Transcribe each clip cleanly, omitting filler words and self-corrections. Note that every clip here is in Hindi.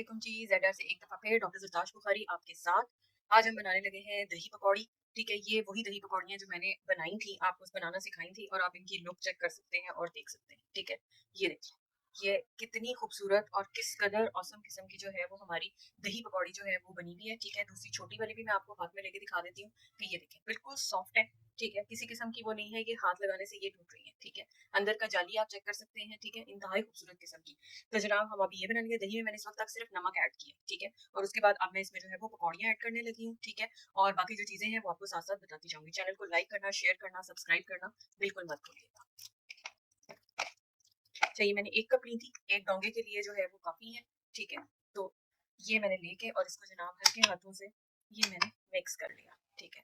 वालेकुम जी। ज़ेडर से एक दफ़ा फिर डॉक्टर ज़रदाश बुखारी आपके साथ। आज हम बनाने लगे हैं दही पकौड़ी। ठीक है, ये वही दही पकौड़ियाँ जो मैंने बनाई थी, आपको बनाना सिखाई थी और आप इनकी लुक चेक कर सकते हैं और देख सकते हैं। ठीक है, ये देखिए, ये कितनी खूबसूरत और किस कदर औसम किस्म की जो है वो हमारी दही पकौड़ी जो है वो बनी हुई है। ठीक है, दूसरी छोटी वाली भी मैं आपको हाथ में लेके दिखा देती हूँ कि ये देखें, बिल्कुल सॉफ्ट है। ठीक है, किसी किस्म की वो नहीं है, ये हाथ लगाने से ये टूट रही है। ठीक है, अंदर का जाली आप चेक कर सकते हैं। ठीक है, इंतहाई खूबसूरत किस्म की। तो जनाब हम अभी ये बना लेंगे। दही में मैंने इस वक्त तक सिर्फ नमक ऐड किया, ठीक है, और उसके बाद अब मैं इसमें जो है वो पकौड़ियाँ ऐड करने लगी हूँ। ठीक है, और बाकी जो चीज़ें हैं वो आपको साथ साथ बताती जाऊंगी। चैनल को लाइक करना, शेयर करना, सब्सक्राइब करना बिल्कुल मत भूलिएगा। चाहिए मैंने 1 कप ली थी, एक डोंगे के लिए जो है वो काफ़ी है। ठीक है, तो ये मैंने लेके और इसको जनाब हल्के हाथों से ये मैंने मिक्स कर लिया। ठीक है,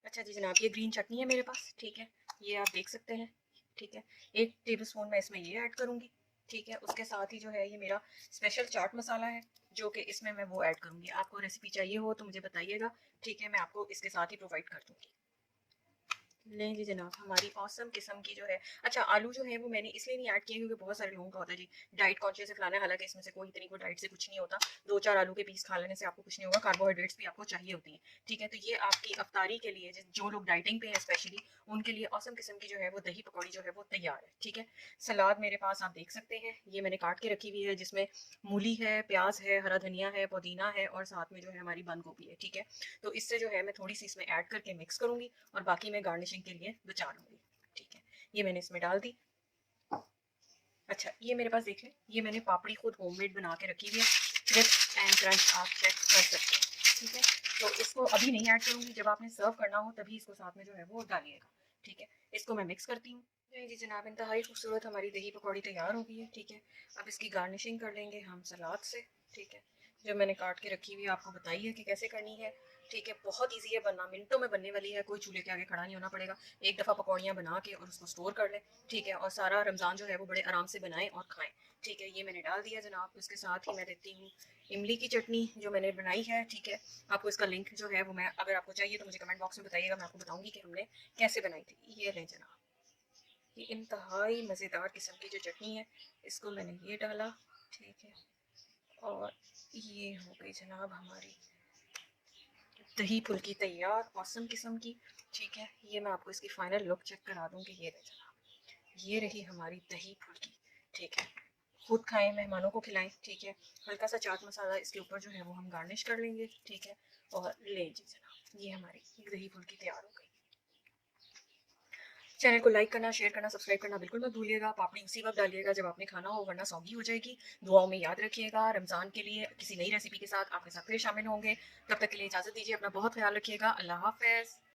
अच्छा जी जनाब, ये ग्रीन चटनी है मेरे पास। ठीक है, ये आप देख सकते हैं। ठीक है, 1 टेबलस्पून मैं इसमें ये ऐड करूँगी। ठीक है, उसके साथ ही जो है ये मेरा स्पेशल चाट मसाला है, जो कि इसमें मैं वो ऐड करूँगी। आपको रेसिपी चाहिए हो तो मुझे बताइएगा। ठीक है, मैं आपको इसके साथ ही प्रोवाइड कर दूँगी। नहीं जी जनाब, हमारी औसम किस्म की जो है। अच्छा, आलू जो है वो मैंने इसलिए नहीं ऐड किए क्योंकि बहुत सारे लोगों का होता है जी डाइट कॉन्शियस फलाना, हालांकि इसमें से कोई इतनी को डाइट से कुछ नहीं होता। 2-4 आलू के पीस खा लेने से आपको कुछ नहीं होगा, कार्बोहाइड्रेट्स भी आपको चाहिए होती हैं। ठीक है, तो ये आपकी अफ्तारी के लिए जो लोग डाइटिंग पे हैं स्पेशली उनके लिए औसम किस्म की जो है वो दही पकौड़ी जो है वो तैयार है। ठीक है, सलाद मेरे पास आप देख सकते हैं, ये मैंने काट के रखी हुई है, जिसमें मूली है, प्याज है, हरा धनिया है, पुदीना है और साथ में जो है हमारी बंद गोभी है। ठीक है, तो इससे जो है मैं थोड़ी सी इसमें ऐड करके मिक्स करूंगी और बाकी मैं गार्निशिंग के लिए बचा लूंगी। ठीक है, ये मैंने इसमें डाल दी। अच्छा, ये मेरे पास देख लें, ये मैंने पापड़ी खुद होममेड बना के रखी हुई है। क्रिस्प एंड क्रंच आप चेक कर सकते हैं। ठीक है, तो इसको अभी नहीं ऐड करूंगी, जब आपने सर्व करना हो तभी इसको साथ में जो है वो डालिएगा। ठीक है, इसको मैं मिक्स करती हूँ। जी जनाब, इंतहाई खूबसूरत हमारी दही पकौड़ी तैयार हो गई है। ठीक है, अब इसकी गार्निशिंग कर लेंगे हम सलाद से। ठीक है, जो मैंने काट के रखी हुई है आपको बताई है कि कैसे करनी है। ठीक है, बहुत ईजी है बनना, मिनटों में बनने वाली है, कोई चूल्हे के आगे खड़ा नहीं होना पड़ेगा। एक दफ़ा पकौड़ियाँ बना के और उसको स्टोर कर लें। ठीक है, और सारा रमज़ान जो है वो बड़े आराम से बनाएं और खाएं। ठीक है, ये मैंने डाल दिया जनाब। उसके साथ ही मैं देती हूँ इमली की चटनी जो मैंने बनाई है। ठीक है, आपको इसका लिंक जो है वो मैं, अगर आपको चाहिए तो मुझे कमेंट बॉक्स में बताइएगा, मैं आपको बताऊंगी कि हमने कैसे बनाई थी। ये लें जनाब, ये इंतहाई मज़ेदार किस्म की जो चटनी है, इसको मैंने ये डाला। ठीक है, और ये हो गई जनाब हमारी दही फुल्की तैयार औसम किस्म की। ठीक है, ये मैं आपको इसकी फाइनल लुक चेक करा दूंगी। ये रहे जनाब, ये रही हमारी दही फुल्की। ठीक है, खुद खाएं, मेहमानों को खिलाएं। ठीक है, हल्का सा चाट मसाला इसके ऊपर जो है वो हम गार्निश कर लेंगे। ठीक है, और ले जी जनाब, ये हमारी दही फुल्की तैयार हो गई। चैनल को लाइक करना, शेयर करना, सब्सक्राइब करना बिल्कुल मत भूलिएगा। पापड़ी उसी वक्त डालिएगा जब आपने खाना हो, वरना सौगी हो जाएगी। दुआओं में याद रखिएगा। रमज़ान के लिए किसी नई रेसिपी के साथ आपके साथ फिर शामिल होंगे। तब तक के लिए इजाज़त दीजिए, अपना बहुत ख्याल रखिएगा। अल्लाह हाफ़िज़।